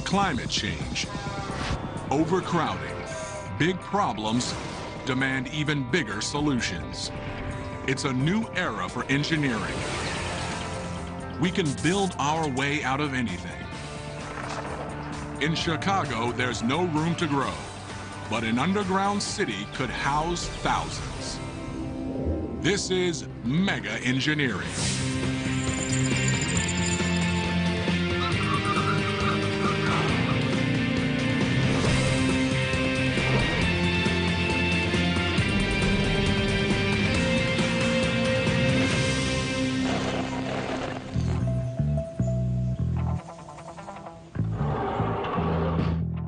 Climate change, overcrowding, big problems demand even bigger solutions. It's a new era for engineering. We can build our way out of anything. In Chicago, there's no room to grow, but an underground city could house thousands. This is mega engineering.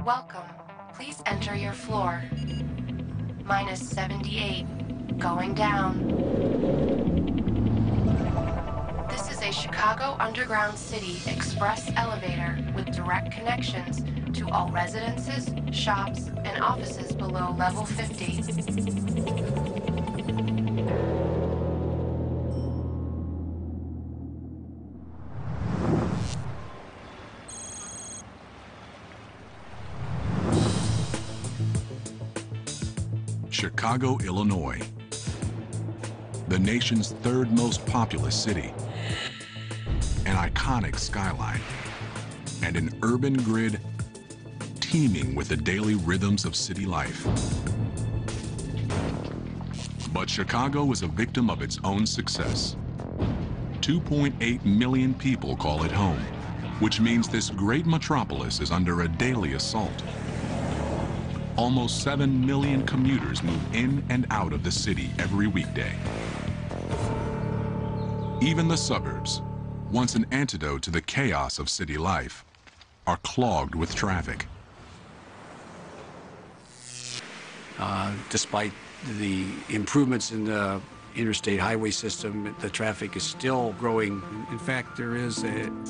Welcome. Please enter your floor. Minus 78. Going down. This is a Chicago Underground City Express elevator with direct connections to all residences, shops, and offices below level 50. Chicago, Illinois, the nation's third most populous city, an iconic skyline, and an urban grid teeming with the daily rhythms of city life. But Chicago is a victim of its own success. 2.8 million people call it home, which means this great metropolis is under a daily assault. Almost 7 million commuters move in and out of the city every weekday. Even the suburbs, once an antidote to the chaos of city life, are clogged with traffic. Despite the improvements in the interstate highway system, the traffic is still growing. In fact, there is,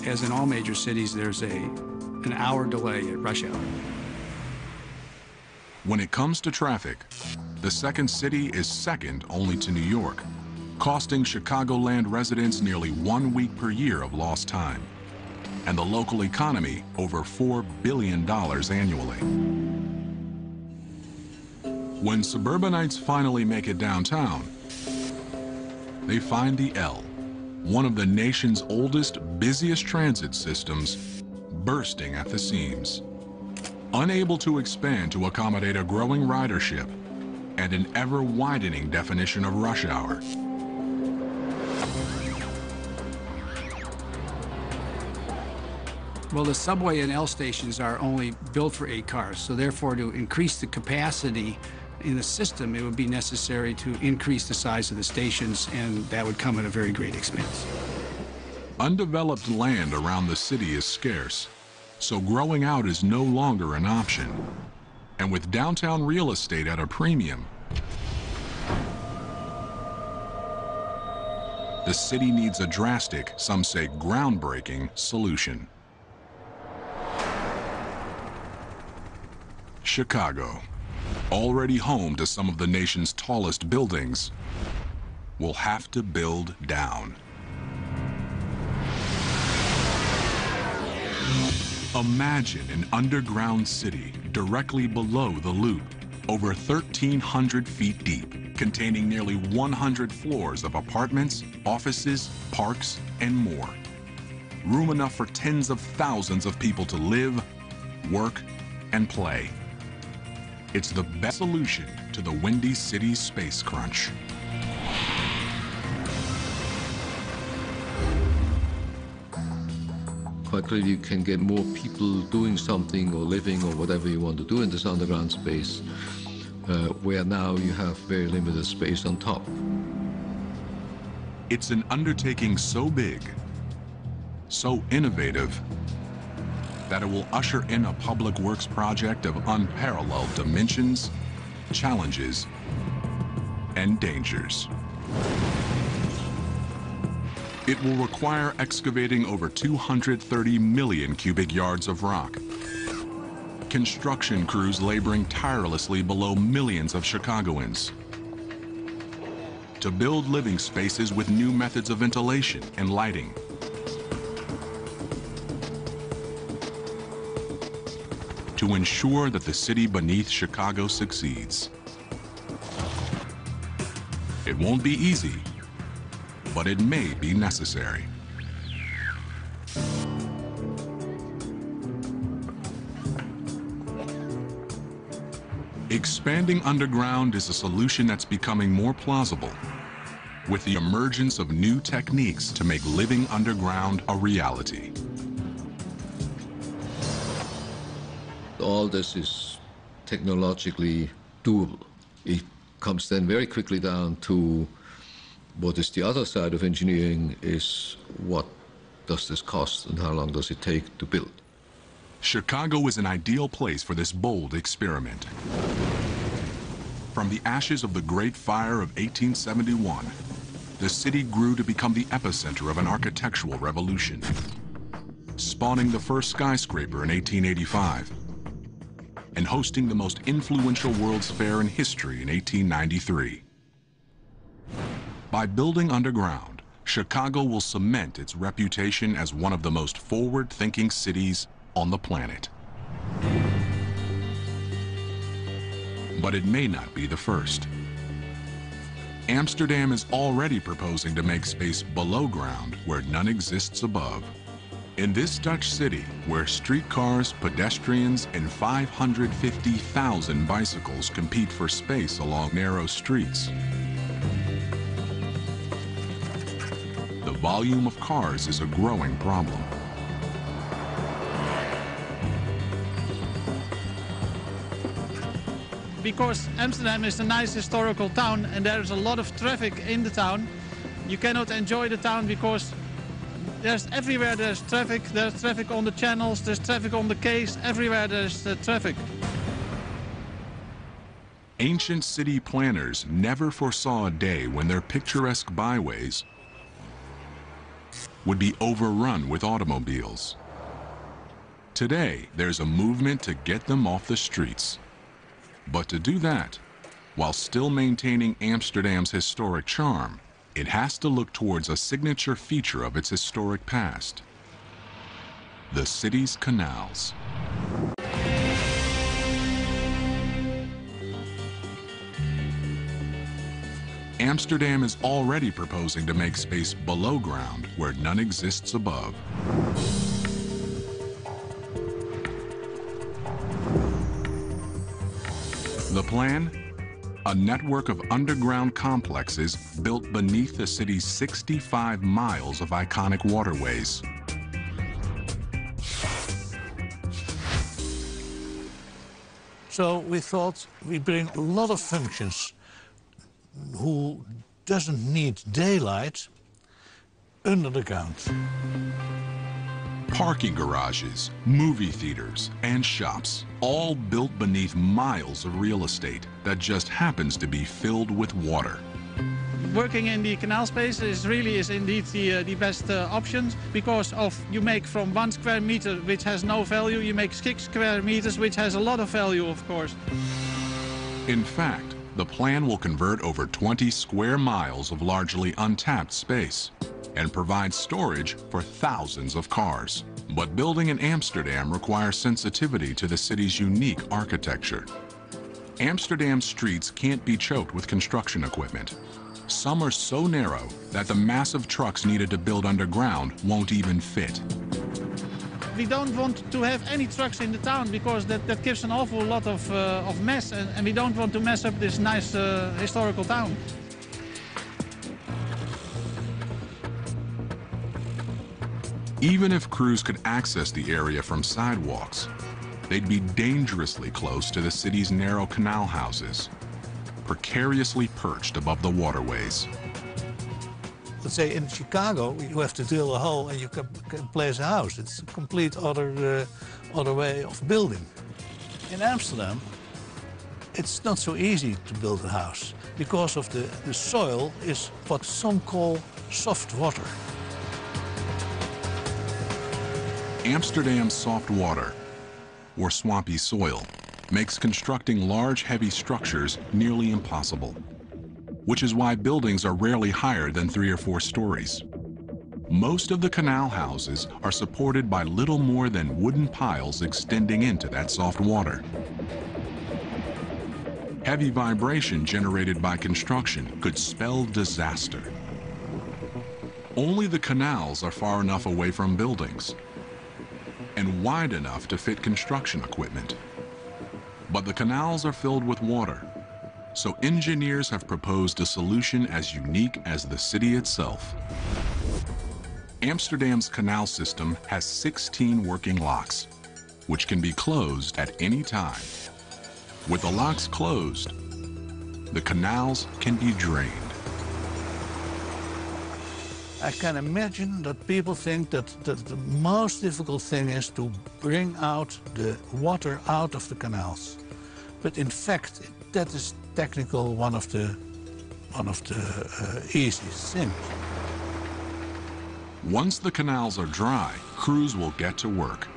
as in all major cities, there's an hour delay at rush hour. When it comes to traffic, the second city is second only to New York, costing Chicagoland residents nearly 1 week per year of lost time, and the local economy over $4 billion annually. When suburbanites finally make it downtown, they find the L, one of the nation's oldest, busiest transit systems, bursting at the seams. Unable to expand to accommodate a growing ridership and an ever-widening definition of rush hour. Well, the subway and L stations are only built for 8 cars, so therefore to increase the capacity in the system, it would be necessary to increase the size of the stations, and that would come at a very great expense. Undeveloped land around the city is scarce, so growing out is no longer an option. And with downtown real estate at a premium, the city needs a drastic, some say groundbreaking, solution. Chicago, already home to some of the nation's tallest buildings, will have to build down. Imagine an underground city directly below the loop, over 1,300 feet deep, containing nearly 100 floors of apartments, offices, parks, and more. Room enough for tens of thousands of people to live, work, and play. It's the best solution to the Windy City space crunch. Quite clearly, you can get more people doing something or living or whatever you want to do in this underground space, where now you have very limited space on top. It's an undertaking so big, so innovative, that it will usher in a public works project of unparalleled dimensions, challenges, and dangers. It will require excavating over 230 million cubic yards of rock, construction crews laboring tirelessly below millions of Chicagoans, to build living spaces with new methods of ventilation and lighting, to ensure that the city beneath Chicago succeeds. It won't be easy, but it may be necessary. Expanding underground is a solution that's becoming more plausible, with the emergence of new techniques to make living underground a reality. All this is technologically doable. It comes then very quickly down to what is the other side of engineering is what does this cost and how long does it take to build. Chicago is an ideal place for this bold experiment. From the ashes of the Great Fire of 1871, the city grew to become the epicenter of an architectural revolution, spawning the first skyscraper in 1885 and hosting the most influential World's Fair in history in 1893. By building underground, Chicago will cement its reputation as one of the most forward-thinking cities on the planet. But it may not be the first. Amsterdam is already proposing to make space below ground where none exists above. In this Dutch city, where streetcars, pedestrians, and 550,000 bicycles compete for space along narrow streets, the volume of cars is a growing problem. Because Amsterdam is a nice historical town and there's a lot of traffic in the town, you cannot enjoy the town because everywhere there's traffic on the channels, there's traffic on the quays, everywhere there's traffic. Ancient city planners never foresaw a day when their picturesque byways would be overrun with automobiles. Today, there's a movement to get them off the streets. But to do that, while still maintaining Amsterdam's historic charm, it has to look towards a signature feature of its historic past: the city's canals. Amsterdam is already proposing to make space below ground where none exists above. The plan? A network of underground complexes built beneath the city's 65 miles of iconic waterways. So we thought we bring a lot of functions who doesn't need daylight under the ground. Parking garages, movie theaters, and shops, all built beneath miles of real estate that just happens to be filled with water. Working in the canal space is indeed the best option because you make from 1 square meter which has no value, you make 6 square meters which has a lot of value, of course. In fact, the plan will convert over 20 square miles of largely untapped space and provide storage for thousands of cars. But building in Amsterdam requires sensitivity to the city's unique architecture. Amsterdam's streets can't be choked with construction equipment. Some are so narrow that the massive trucks needed to build underground won't even fit. We don't want to have any trucks in the town because that gives an awful lot of mess and we don't want to mess up this nice historical town. Even if crews could access the area from sidewalks, they'd be dangerously close to the city's narrow canal houses, precariously perched above the waterways. Let's say in Chicago, you have to drill a hole and you can place a house. It's a complete other way of building. In Amsterdam, it's not so easy to build a house because of the soil is what some call soft water. Amsterdam's soft water, or swampy soil, makes constructing large, heavy structures nearly impossible, which is why buildings are rarely higher than 3 or 4 stories. Most of the canal houses are supported by little more than wooden piles extending into that soft water. Heavy vibration generated by construction could spell disaster. Only the canals are far enough away from buildings and wide enough to fit construction equipment. But the canals are filled with water, so engineers have proposed a solution as unique as the city itself. Amsterdam's canal system has 16 working locks, which can be closed at any time. With the locks closed, the canals can be drained. I can imagine that people think that the most difficult thing is to bring out the water out of the canals. But in fact, that is technically one of the easiest things. Once the canals are dry, crews will get to work,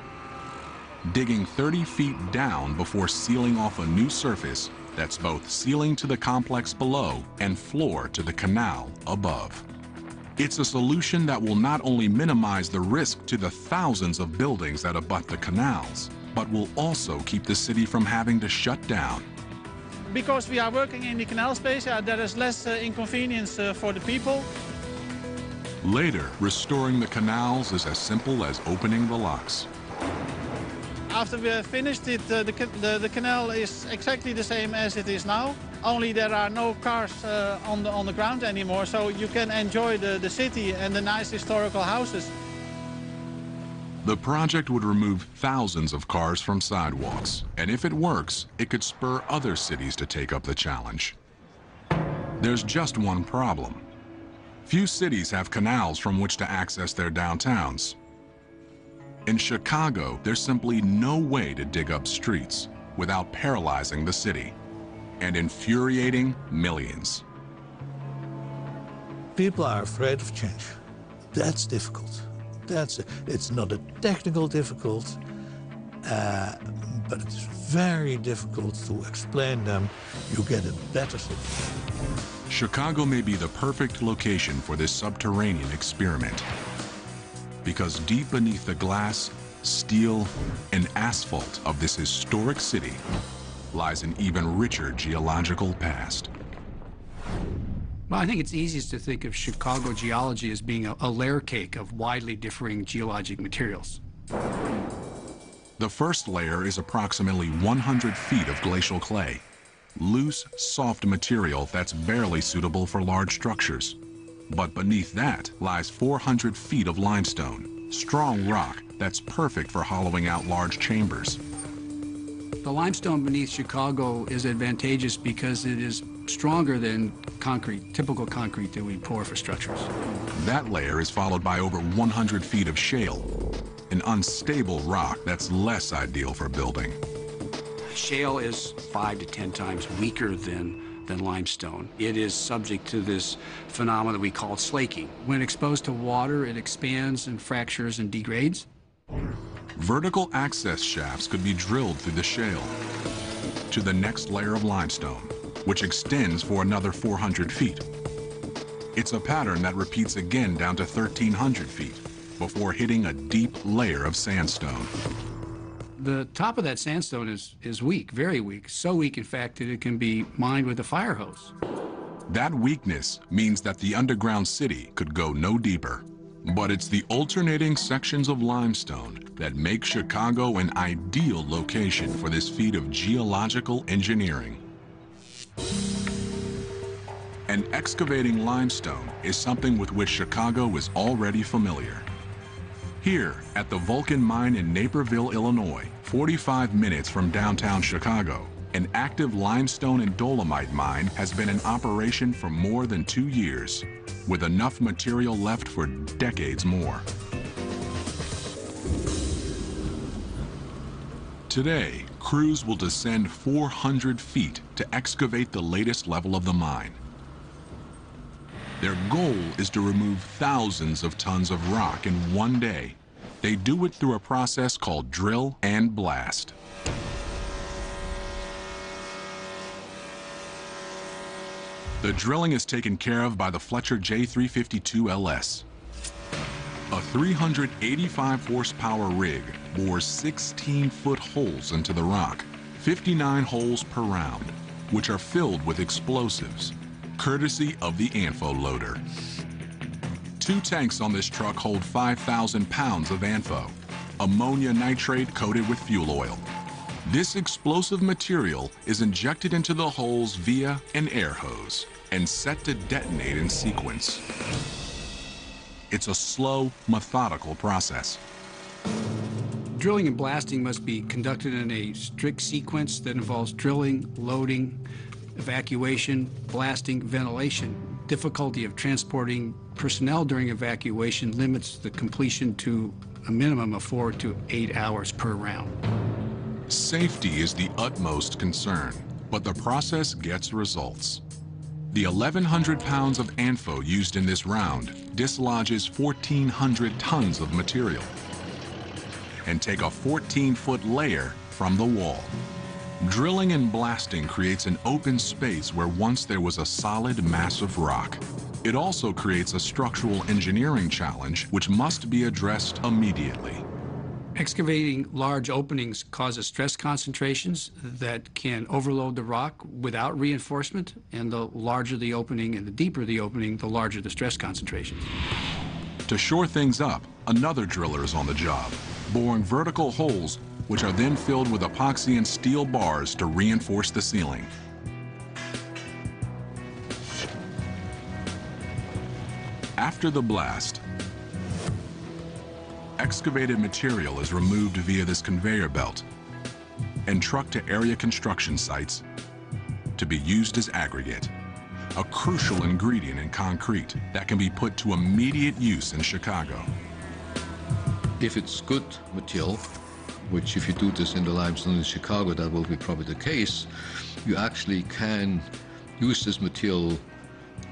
digging 30 feet down before sealing off a new surface that's both sealing to the complex below and floor to the canal above. It's a solution that will not only minimize the risk to the thousands of buildings that abut the canals, but will also keep the city from having to shut down. Because we are working in the canal space, there is less inconvenience for the people. Later, restoring the canals is as simple as opening the locks. After we have finished it, the canal is exactly the same as it is now. Only there are no cars on the ground anymore, so you can enjoy the city and the nice historical houses. The project would remove thousands of cars from sidewalks, and if it works, it could spur other cities to take up the challenge. There's just one problem. Few cities have canals from which to access their downtowns. In Chicago, there's simply no way to dig up streets without paralyzing the city and infuriating millions. People are afraid of change. That's difficult. It's not a technical difficult, but it's very difficult to explain them. You get a better city. Chicago may be the perfect location for this subterranean experiment, because deep beneath the glass, steel, and asphalt of this historic city lies an even richer geological past. Well, I think it's easiest to think of Chicago geology as being a layer cake of widely differing geologic materials. The first layer is approximately 100 feet of glacial clay, loose, soft material that's barely suitable for large structures. But beneath that lies 400 feet of limestone, strong rock that's perfect for hollowing out large chambers. The limestone beneath Chicago is advantageous because it is stronger than concrete, typical concrete that we pour for structures. That layer is followed by over 100 feet of shale, an unstable rock that's less ideal for building. Shale is 5 to 10 times weaker than limestone. It is subject to this phenomenon that we call slaking. When exposed to water, it expands and fractures and degrades. Vertical access shafts could be drilled through the shale to the next layer of limestone, which extends for another 400 feet. It's a pattern that repeats again down to 1,300 feet before hitting a deep layer of sandstone. The top of that sandstone is weak, very weak. So weak, in fact, that it can be mined with a fire hose. That weakness means that the underground city could go no deeper. But it's the alternating sections of limestone that make Chicago an ideal location for this feat of geological engineering. And excavating limestone is something with which Chicago is already familiar. Here at the Vulcan Mine in Naperville, Illinois, 45 minutes from downtown Chicago, an active limestone and dolomite mine has been in operation for more than 2 years, with enough material left for decades more. Today, crews will descend 400 feet to excavate the latest level of the mine. Their goal is to remove thousands of tons of rock in one day. They do it through a process called drill and blast. The drilling is taken care of by the Fletcher J352 LS. A 385 horsepower rig bores 16-foot holes into the rock, 59 holes per round, which are filled with explosives, courtesy of the ANFO loader. 2 tanks on this truck hold 5,000 pounds of ANFO, ammonia nitrate coated with fuel oil. This explosive material is injected into the holes via an air hose and set to detonate in sequence. It's a slow, methodical process. Drilling and blasting must be conducted in a strict sequence that involves drilling, loading, evacuation, blasting, ventilation. Difficulty of transporting personnel during evacuation limits the completion to a minimum of 4 to 8 hours per round. Safety is the utmost concern, but the process gets results. The 1,100 pounds of ANFO used in this round dislodges 1,400 tons of material and take a 14-foot layer from the wall. Drilling and blasting creates an open space where once there was a solid mass of rock. It also creates a structural engineering challenge which must be addressed immediately. Excavating large openings causes stress concentrations that can overload the rock without reinforcement, and the larger the opening and the deeper the opening, the larger the stress concentration. To shore things up, another driller is on the job, boring vertical holes which are then filled with epoxy and steel bars to reinforce the ceiling. After the blast, excavated material is removed via this conveyor belt and trucked to area construction sites to be used as aggregate, a crucial ingredient in concrete that can be put to immediate use in Chicago. If it's good material, which if you do this in the limestone in Chicago, that will be probably the case, you actually can use this material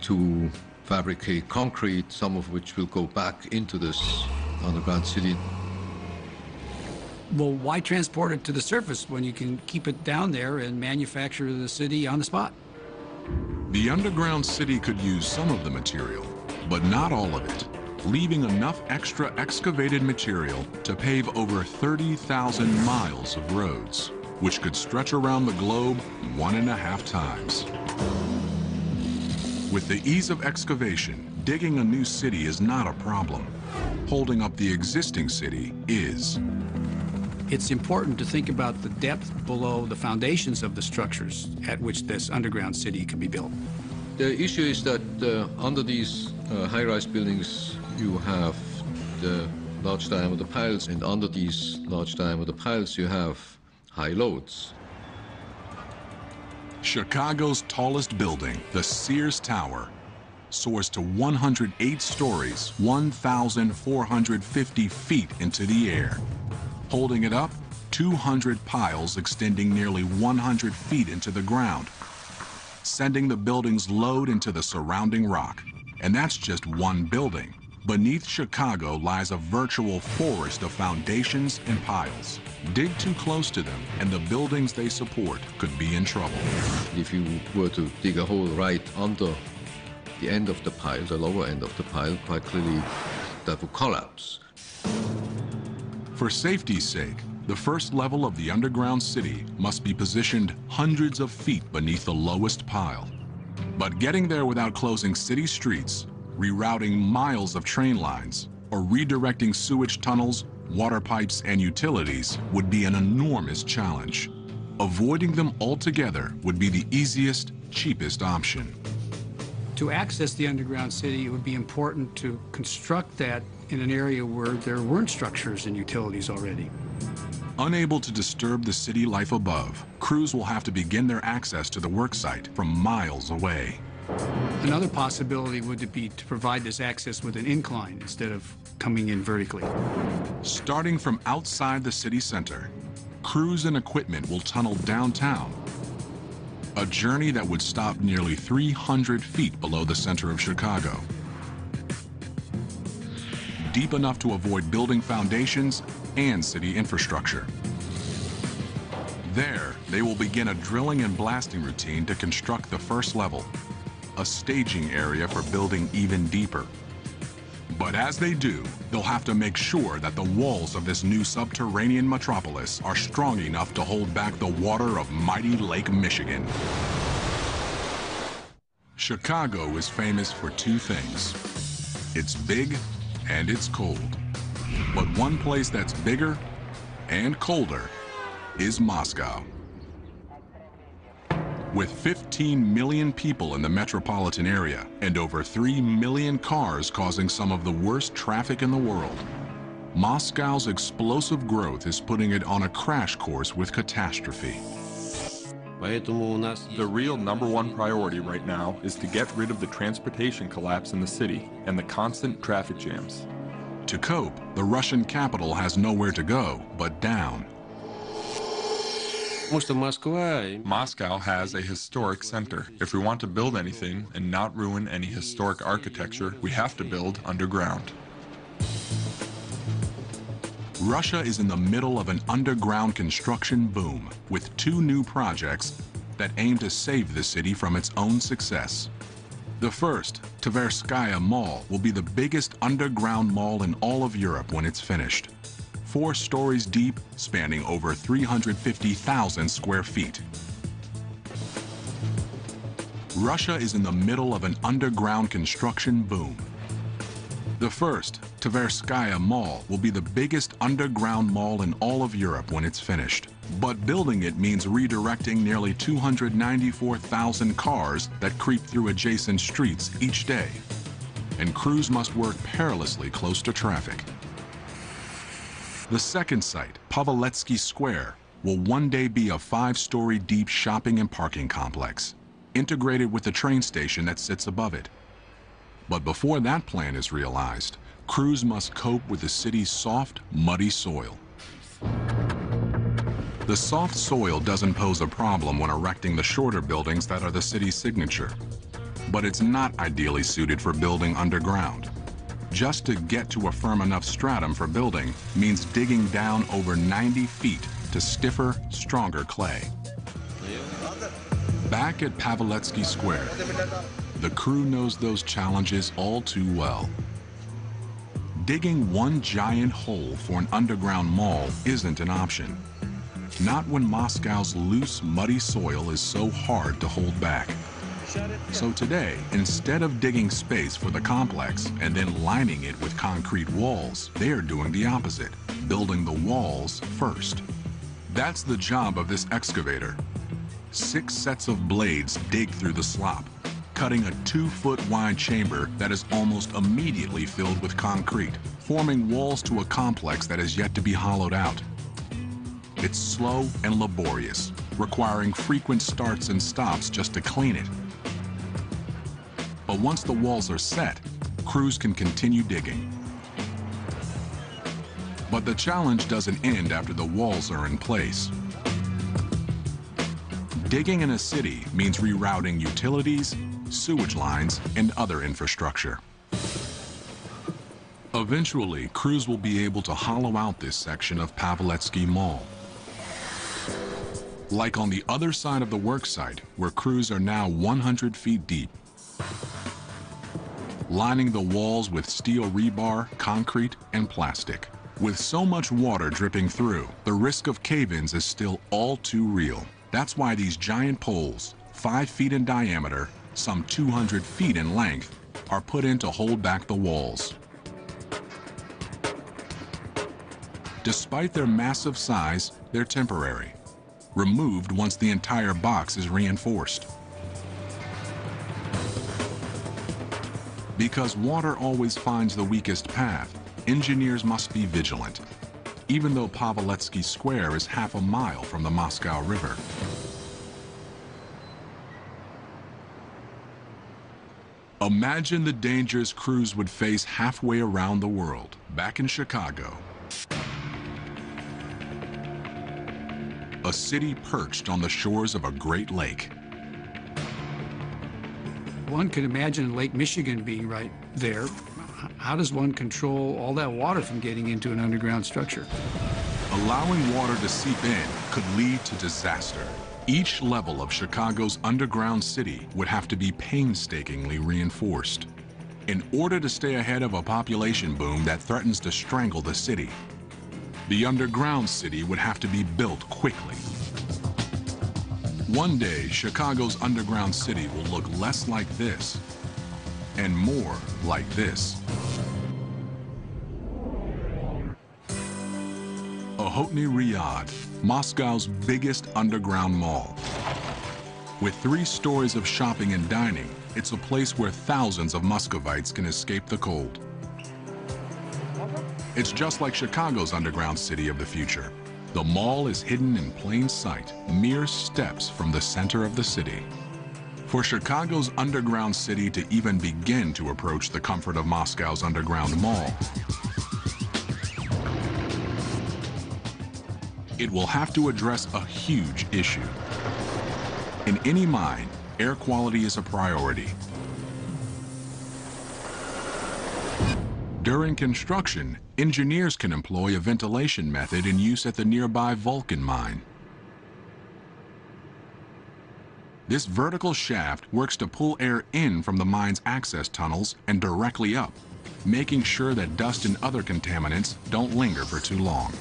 to fabricate concrete, some of which will go back into this underground city. Well, why transport it to the surface when you can keep it down there and manufacture the city on the spot? The underground city could use some of the material, but not all of it, leaving enough extra excavated material to pave over 30,000 miles of roads, which could stretch around the globe 1.5 times. With the ease of excavation, digging a new city is not a problem. Holding up the existing city is. It's important to think about the depth below the foundations of the structures at which this underground city can be built. The issue is that under these high-rise buildings, you have the large diameter piles, and under these large diameter piles, you have high loads. Chicago's tallest building, the Sears Tower, soars to 108 stories, 1,450 feet into the air. Holding it up, 200 piles extending nearly 100 feet into the ground, sending the building's load into the surrounding rock. And that's just one building. Beneath Chicago lies a virtual forest of foundations and piles. Dig too close to them, and the buildings they support could be in trouble. If you were to dig a hole right under the end of the pile, the lower end of the pile, quite clearly that would collapse. For safety's sake, the first level of the underground city must be positioned hundreds of feet beneath the lowest pile. But getting there without closing city streets, rerouting miles of train lines, or redirecting sewage tunnels, water pipes, and utilities would be an enormous challenge. Avoiding them altogether would be the easiest, cheapest option. To access the underground city, it would be important to construct that in an area where there weren't structures and utilities already. Unable to disturb the city life above, crews will have to begin their access to the worksite from miles away. Another possibility would be to provide this access with an incline instead of coming in vertically. Starting from outside the city center, crews and equipment will tunnel downtown, a journey that would stop nearly 300 feet below the center of Chicago. Deep enough to avoid building foundations and city infrastructure. There, they will begin a drilling and blasting routine to construct the first level, a staging area for building even deeper. But as they do, they'll have to make sure that the walls of this new subterranean metropolis are strong enough to hold back the water of mighty Lake Michigan. Chicago is famous for two things. It's big and it's cold. But one place that's bigger and colder is Moscow. With 15 million people in the metropolitan area and over 3 million cars causing some of the worst traffic in the world, Moscow's explosive growth is putting it on a crash course with catastrophe. The real #1 priority right now is to get rid of the transportation collapse in the city and the constant traffic jams. To cope, the Russian capital has nowhere to go but down. Moscow has a historic center. If we want to build anything and not ruin any historic architecture, we have to build underground. Russia is in the middle of an underground construction boom with 2 new projects that aim to save the city from its own success. The first, Tverskaya Mall, will be the biggest underground mall in all of Europe when it's finished. 4 stories deep, spanning over 350,000 square feet. Russia is in the middle of an underground construction boom. The first, Tverskaya Mall, will be the biggest underground mall in all of Europe when it's finished. But building it means redirecting nearly 294,000 cars that creep through adjacent streets each day. And crews must work perilously close to traffic. The second site, Paveletsky Square, will one day be a 5-story deep shopping and parking complex, integrated with the train station that sits above it. But before that plan is realized, crews must cope with the city's soft, muddy soil. The soft soil doesn't pose a problem when erecting the shorter buildings that are the city's signature, but it's not ideally suited for building underground. Just to get to a firm enough stratum for building means digging down over 90 feet to stiffer, stronger clay. Back at Paveletsky Square, the crew knows those challenges all too well. Digging one giant hole for an underground mall isn't an option. Not when Moscow's loose, muddy soil is so hard to hold back. So today, instead of digging space for the complex and then lining it with concrete walls, they are doing the opposite, building the walls first. That's the job of this excavator. 6 sets of blades dig through the slop, cutting a 2-foot-wide chamber that is almost immediately filled with concrete, forming walls to a complex that is yet to be hollowed out. It's slow and laborious, requiring frequent starts and stops just to clean it. But once the walls are set, crews can continue digging. But the challenge doesn't end after the walls are in place. Digging in a city means rerouting utilities, sewage lines, and other infrastructure. Eventually, crews will be able to hollow out this section of Paveletsky Mall. Like on the other side of the worksite, where crews are now 100 feet deep. Lining the walls with steel rebar, concrete, and plastic. With so much water dripping through, the risk of cave-ins is still all too real. That's why these giant poles, 5 feet in diameter, some 200 feet in length, are put in to hold back the walls. Despite their massive size, they're temporary, removed once the entire box is reinforced. Because water always finds the weakest path, engineers must be vigilant, even though Paveletsky Square is half a mile from the Moscow River. Imagine the dangers crews would face halfway around the world, back in Chicago. A city perched on the shores of a great lake. One could imagine Lake Michigan being right there. How does one control all that water from getting into an underground structure? Allowing water to seep in could lead to disaster. Each level of Chicago's underground city would have to be painstakingly reinforced. in order to stay ahead of a population boom that threatens to strangle the city. The underground city would have to be built quickly. One day, Chicago's underground city will look less like this and more like this. Ochotny Ryad, Moscow's biggest underground mall. With 3 stories of shopping and dining, it's a place where thousands of Muscovites can escape the cold. It's just like Chicago's underground city of the future. The mall is hidden in plain sight, mere steps from the center of the city. For Chicago's underground city to even begin to approach the comfort of Moscow's underground mall, it will have to address a huge issue. In any mine, air quality is a priority. During construction, engineers can employ a ventilation method in use at the nearby Vulcan mine. This vertical shaft works to pull air in from the mine's access tunnels and directly up, making sure that dust and other contaminants don't linger for too long.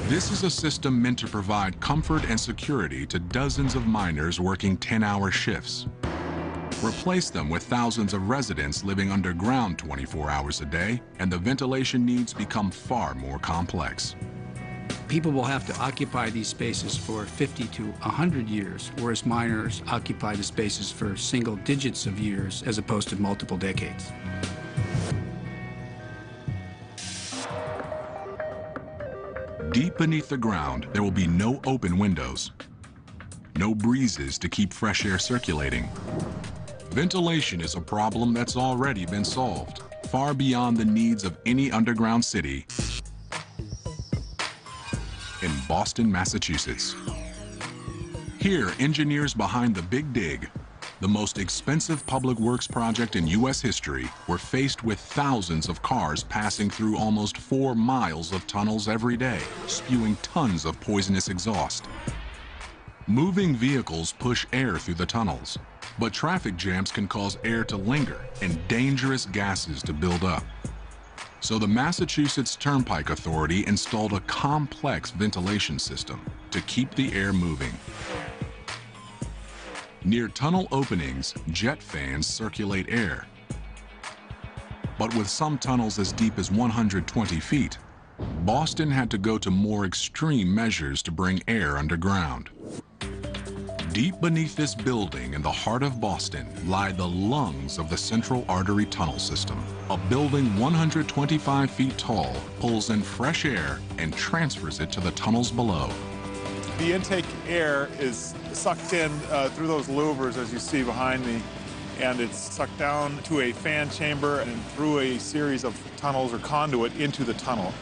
This is a system meant to provide comfort and security to dozens of miners working 10-hour shifts. Replace them with thousands of residents living underground 24 hours a day, and the ventilation needs become far more complex. People will have to occupy these spaces for 50 to 100 years, whereas miners occupy the spaces for single digits of years as opposed to multiple decades. Deep beneath the ground, there will be no open windows, no breezes to keep fresh air circulating. Ventilation is a problem that's already been solved, far beyond the needs of any underground city in Boston, Massachusetts. Here, engineers behind the Big Dig, the most expensive public works project in U.S. history, were faced with thousands of cars passing through almost 4 miles of tunnels every day, spewing tons of poisonous exhaust. Moving vehicles push air through the tunnels, but traffic jams can cause air to linger and dangerous gases to build up. So the Massachusetts Turnpike Authority installed a complex ventilation system to keep the air moving. Near tunnel openings, jet fans circulate air. But with some tunnels as deep as 120 feet, Boston had to go to more extreme measures to bring air underground. Deep beneath this building in the heart of Boston lie the lungs of the Central Artery Tunnel System. A building 125 feet tall pulls in fresh air and transfers it to the tunnels below. The intake air is sucked in through those louvers, as you see behind me, and it's sucked down to a fan chamber and through a series of tunnels or conduit into the tunnel.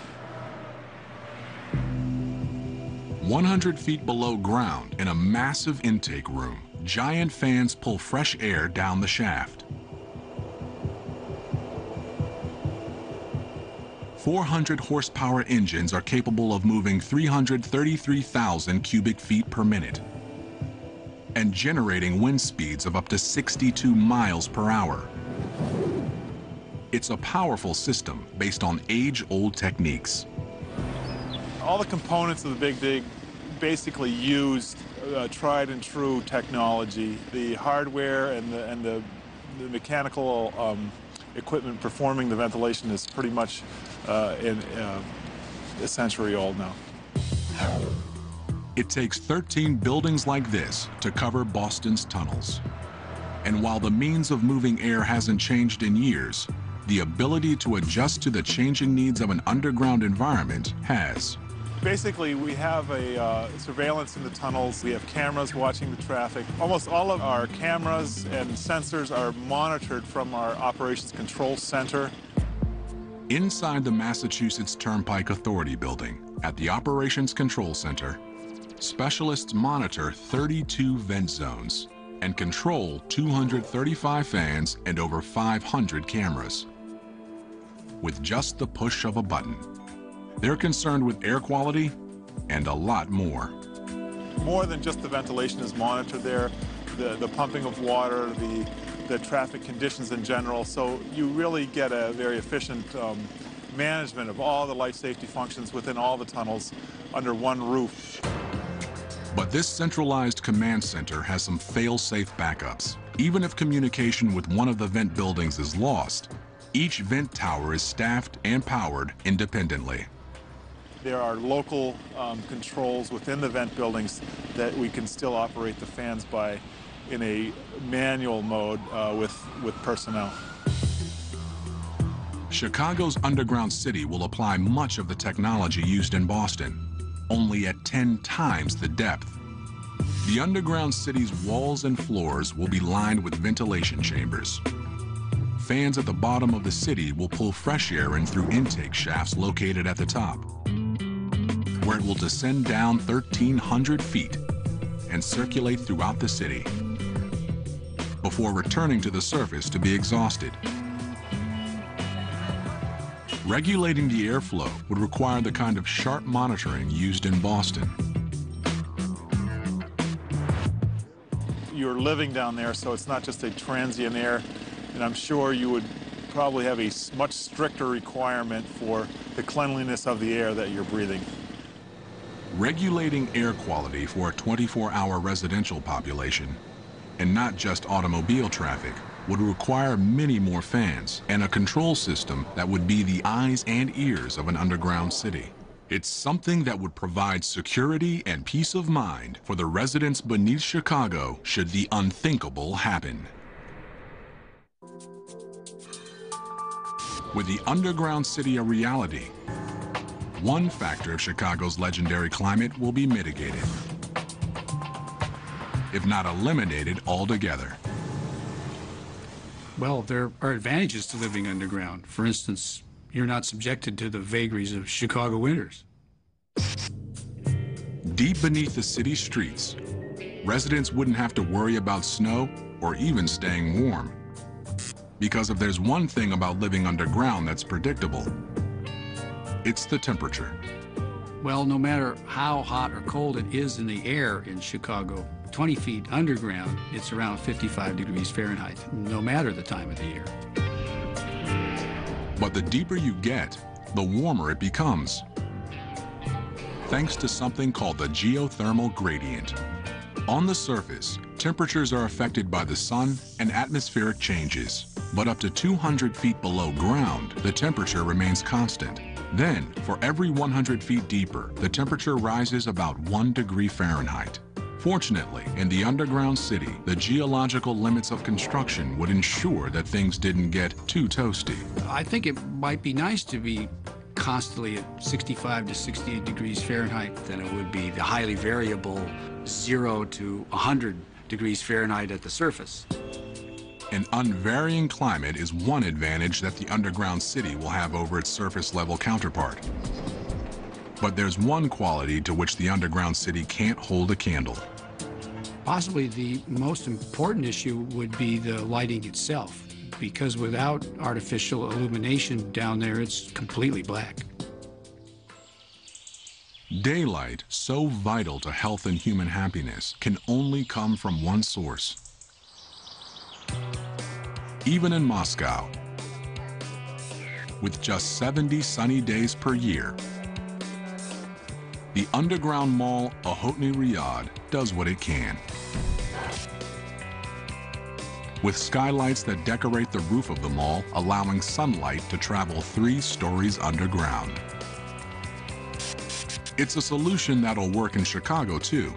100 feet below ground, in a massive intake room, giant fans pull fresh air down the shaft. 400 horsepower engines are capable of moving 333,000 cubic feet per minute and generating wind speeds of up to 62 miles per hour. It's a powerful system based on age-old techniques. All the components of the Big Dig basically used tried and true technology. The hardware and the mechanical equipment performing the ventilation is pretty much a century old now. It takes 13 buildings like this to cover Boston's tunnels. And while the means of moving air hasn't changed in years, the ability to adjust to the changing needs of an underground environment has. Basically, we have a surveillance in the tunnels. We have cameras watching the traffic. Almost all of our cameras and sensors are monitored from our operations control center. Inside the Massachusetts Turnpike Authority building, at the Operations Control Center, specialists monitor 32 vent zones and control 235 fans and over 500 cameras. With just the push of a button. They're concerned with air quality and a lot more. More than just the ventilation is monitored there. The pumping of water, the the traffic conditions in general. So you really get a very efficient management of all the life safety functions within all the tunnels under one roof. But this centralized command center has some fail-safe backups. Even if communication with one of the vent buildings is lost, each vent tower is staffed and powered independently. There are local controls within the vent buildings that we can still operate the fans by in a manual mode with personnel. Chicago's underground city will apply much of the technology used in Boston, only at 10 times the depth. The underground city's walls and floors will be lined with ventilation chambers. Fans at the bottom of the city will pull fresh air in through intake shafts located at the top, where it will descend down 1,300 feet and circulate throughout the city before returning to the surface to be exhausted. Regulating the airflow would require the kind of sharp monitoring used in Boston. You're living down there, so it's not just a transient air, and I'm sure you would probably have a much stricter requirement for the cleanliness of the air that you're breathing. Regulating air quality for a 24-hour residential population, and not just automobile traffic, would require many more fans and a control system that would be the eyes and ears of an underground city. It's something that would provide security and peace of mind for the residents beneath Chicago should the unthinkable happen. With the underground city a reality, one factor of Chicago's legendary climate will be mitigated, if not eliminated altogether. Well, there are advantages to living underground. For instance, you're not subjected to the vagaries of Chicago winters. Deep beneath the city streets, residents wouldn't have to worry about snow or even staying warm. Because if there's one thing about living underground that's predictable, it's the temperature. Well, no matter how hot or cold it is in the air in Chicago, 20 feet underground, it's around 55 degrees Fahrenheit, no matter the time of the year. But the deeper you get, the warmer it becomes, thanks to something called the geothermal gradient. On the surface, temperatures are affected by the sun and atmospheric changes, but up to 200 feet below ground, the temperature remains constant. Then, for every 100 feet deeper, the temperature rises about 1 degree Fahrenheit. Fortunately, in the underground city, the geological limits of construction would ensure that things didn't get too toasty. I think it might be nice to be constantly at 65 to 68 degrees Fahrenheit than it would be the highly variable 0 to 100 degrees Fahrenheit at the surface. An unvarying climate is one advantage that the underground city will have over its surface level counterpart. But there's one quality to which the underground city can't hold a candle. Possibly the most important issue would be the lighting itself, because without artificial illumination down there, it's completely black. Daylight, so vital to health and human happiness, can only come from one source. Even in Moscow, with just 70 sunny days per year, the underground mall Ochotny Ryad does what it can. With skylights that decorate the roof of the mall, allowing sunlight to travel 3 stories underground. It's a solution that'll work in Chicago too,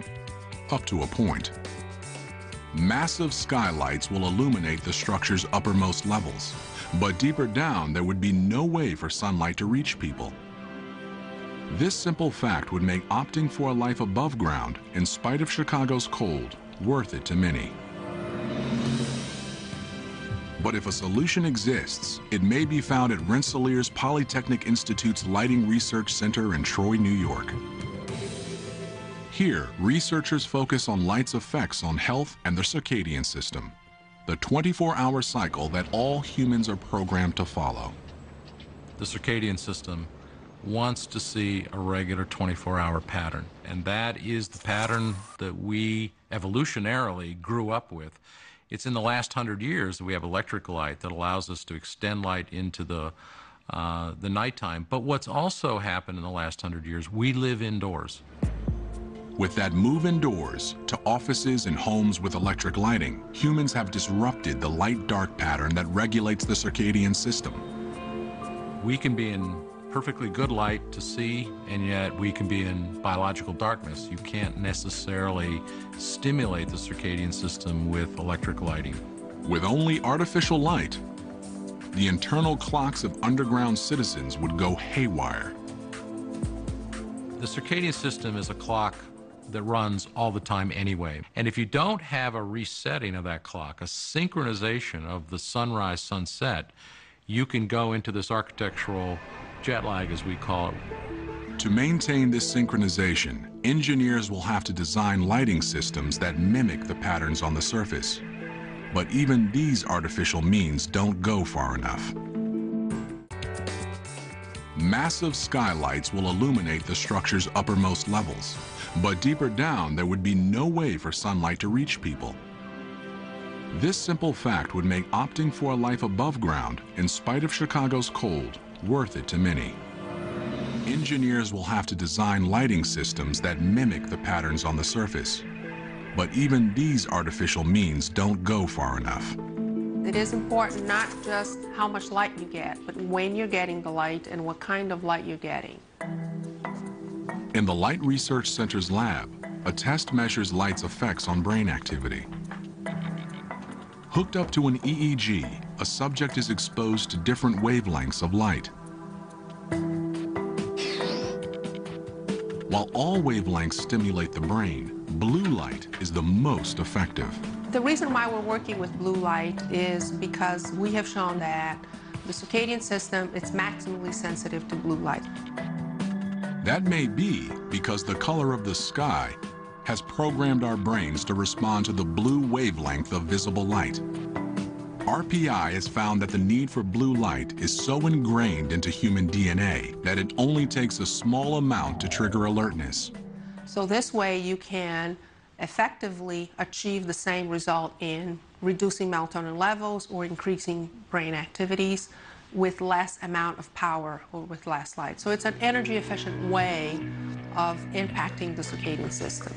up to a point. Massive skylights will illuminate the structure's uppermost levels, but deeper down there would be no way for sunlight to reach people. This simple fact would make opting for a life above ground, in spite of Chicago's cold, worth it to many. But if a solution exists, it may be found at Rensselaer's Polytechnic Institute's Lighting Research Center in Troy, New York. Here, researchers focus on light's effects on health and the circadian system, the 24-hour cycle that all humans are programmed to follow. The circadian system wants to see a regular 24-hour pattern, and that is the pattern that we evolutionarily grew up with. It's in the last 100 years that we have electric light that allows us to extend light into the nighttime. But what's also happened in the last 100 years, we live indoors. With that move indoors to offices and homes with electric lighting, humans have disrupted the light-dark pattern that regulates the circadian system. We can be in perfectly good light to see, and yet we can be in biological darkness. You can't necessarily stimulate the circadian system with electric lighting. With only artificial light, the internal clocks of underground citizens would go haywire. The circadian system is a clock that runs all the time anyway. And if you don't have a resetting of that clock, a synchronization of the sunrise, sunset, you can go into this architectural jet lag, as we call it. To maintain this synchronization, engineers will have to design lighting systems that mimic the patterns on the surface. But even these artificial means don't go far enough. Massive skylights will illuminate the structure's uppermost levels, but deeper down there would be no way for sunlight to reach people. This simple fact would make opting for a life above ground, in spite of Chicago's cold, worth it to many. Engineers will have to design lighting systems that mimic the patterns on the surface. But even these artificial means don't go far enough. It is important not just how much light you get, but when you're getting the light and what kind of light you're getting. In the Light Research Center's lab, a test measures light's effects on brain activity. Hooked up to an EEG, a subject is exposed to different wavelengths of light. While all wavelengths stimulate the brain, blue light is the most effective. The reason why we're working with blue light is because we have shown that the circadian system is maximally sensitive to blue light. That may be because the color of the sky has programmed our brains to respond to the blue wavelength of visible light. RPI has found that the need for blue light is so ingrained into human DNA that it only takes a small amount to trigger alertness. So this way you can effectively achieve the same result in reducing melatonin levels or increasing brain activities with less amount of power or with less light. So it's an energy efficient way of impacting the circadian system.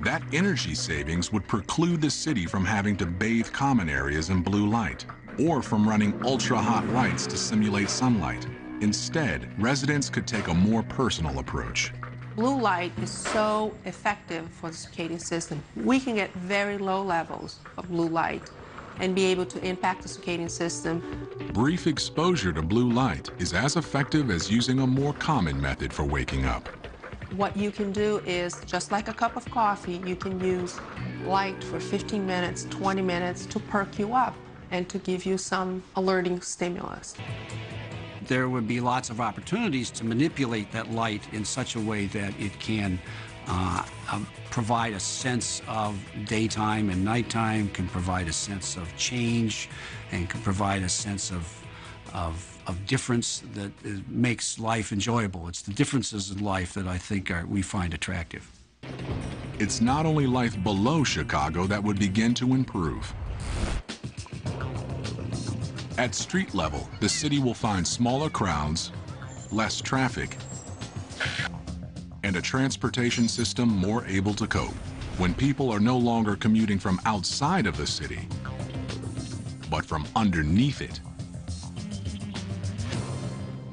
That energy savings would preclude the city from having to bathe common areas in blue light or from running ultra-hot lights to simulate sunlight. Instead, residents could take a more personal approach. Blue light is so effective for the circadian system. We can get very low levels of blue light and be able to impact the circadian system. Brief exposure to blue light is as effective as using a more common method for waking up. What you can do is, just like a cup of coffee, you can use light for 15 minutes, 20 minutes to perk you up and to give you some alerting stimulus. There would be lots of opportunities to manipulate that light in such a way that it can provide a sense of daytime and nighttime, can provide a sense of change, and can provide a sense of difference that makes life enjoyable. It's the differences in life that I think we find attractive. It's not only life below Chicago that would begin to improve. At street level, the city will find smaller crowds, less traffic, and a transportation system more able to cope when people are no longer commuting from outside of the city, but from underneath it.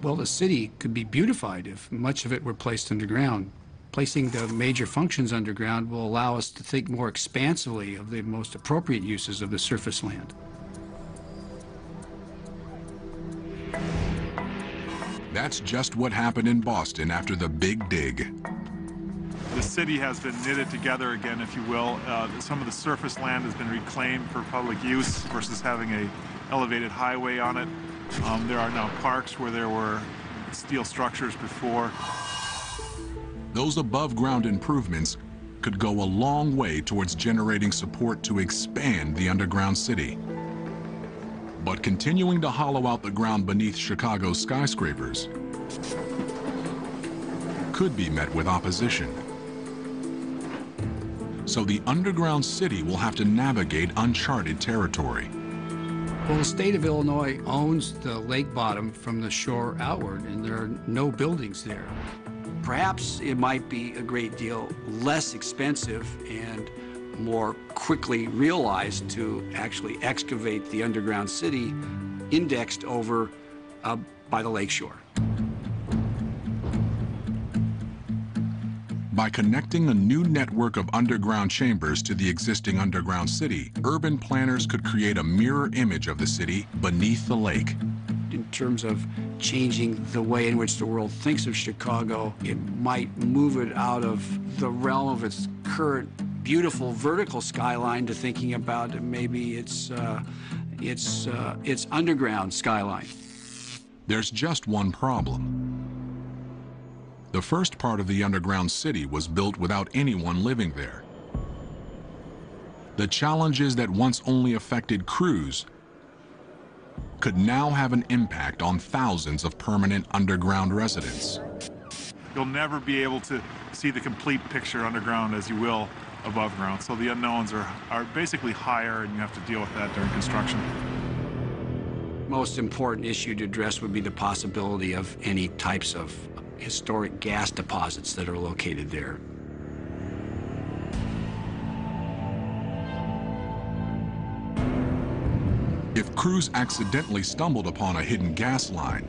Well, the city could be beautified if much of it were placed underground. Placing the major functions underground will allow us to think more expansively of the most appropriate uses of the surface land. That's just what happened in Boston after the Big Dig. The city has been knitted together again, if you will. Some of the surface land has been reclaimed for public use versus having an elevated highway on it. There are now parks where there were steel structures before. Those above-ground improvements could go a long way towards generating support to expand the underground city. But continuing to hollow out the ground beneath Chicago's skyscrapers could be met with opposition. So the underground city will have to navigate uncharted territory. Well, the state of Illinois owns the lake bottom from the shore outward, and there are no buildings there. Perhaps it might be a great deal less expensive and more quickly realized to actually excavate the underground city indexed over by the lakeshore. By connecting a new network of underground chambers to the existing underground city, urban planners could create a mirror image of the city beneath the lake. In terms of changing the way in which the world thinks of Chicago, it might move it out of the realm of its current beautiful vertical skyline to thinking about maybe its underground skyline. There's just one problem. The first part of the underground city was built without anyone living there. The challenges that once only affected crews could now have an impact on thousands of permanent underground residents. You'll never be able to see the complete picture underground as you will above ground. So the unknowns are basically higher, and you have to deal with that during construction. Most important issue to address would be the possibility of any types of historic gas deposits that are located there. If crews accidentally stumbled upon a hidden gas line,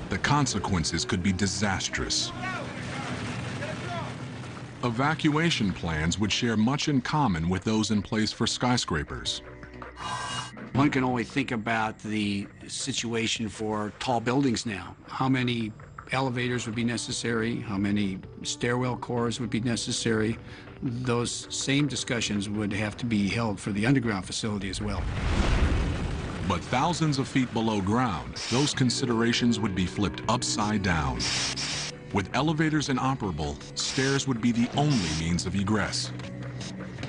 the consequences could be disastrous. Evacuation plans would share much in common with those in place for skyscrapers. One can only think about the situation for tall buildings now. How many elevators would be necessary? How many stairwell cores would be necessary? Those same discussions would have to be held for the underground facility as well. But thousands of feet below ground, those considerations would be flipped upside down. With elevators inoperable, stairs would be the only means of egress.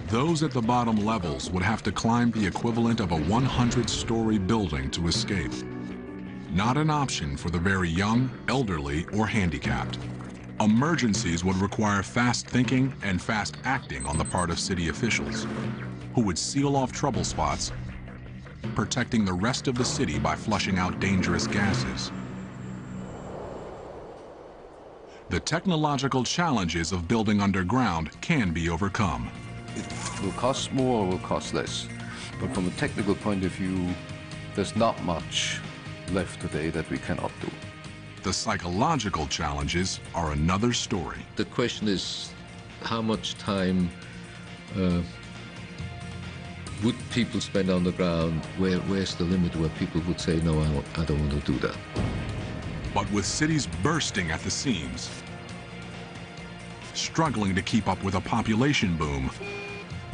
Those at the bottom levels would have to climb the equivalent of a 100-story building to escape. Not an option for the very young, elderly, or handicapped. Emergencies would require fast thinking and fast acting on the part of city officials, who would seal off trouble spots, protecting the rest of the city by flushing out dangerous gases. The technological challenges of building underground can be overcome. It will cost more or will cost less. But from a technical point of view, there's not much left today that we cannot do. The psychological challenges are another story. The question is, how much time would people spend on the ground? Where's the limit where people would say, no, I don't want to do that? But with cities bursting at the seams, struggling to keep up with a population boom,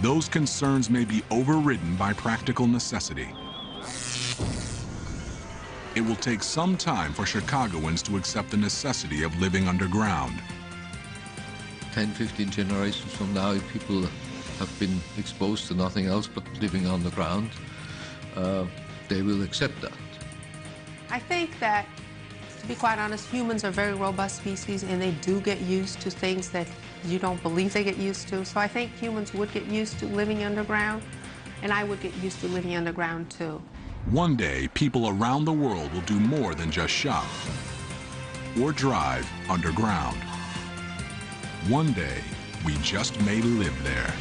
those concerns may be overridden by practical necessity. It will take some time for Chicagoans to accept the necessity of living underground. 10, 15 generations from now, if people have been exposed to nothing else but living underground, they will accept that. I think that, to be quite honest, humans are a very robust species, and they do get used to things that you don't believe they get used to. So I think humans would get used to living underground, and I would get used to living underground too. One day, people around the world will do more than just shop or drive underground. One day, we just may live there.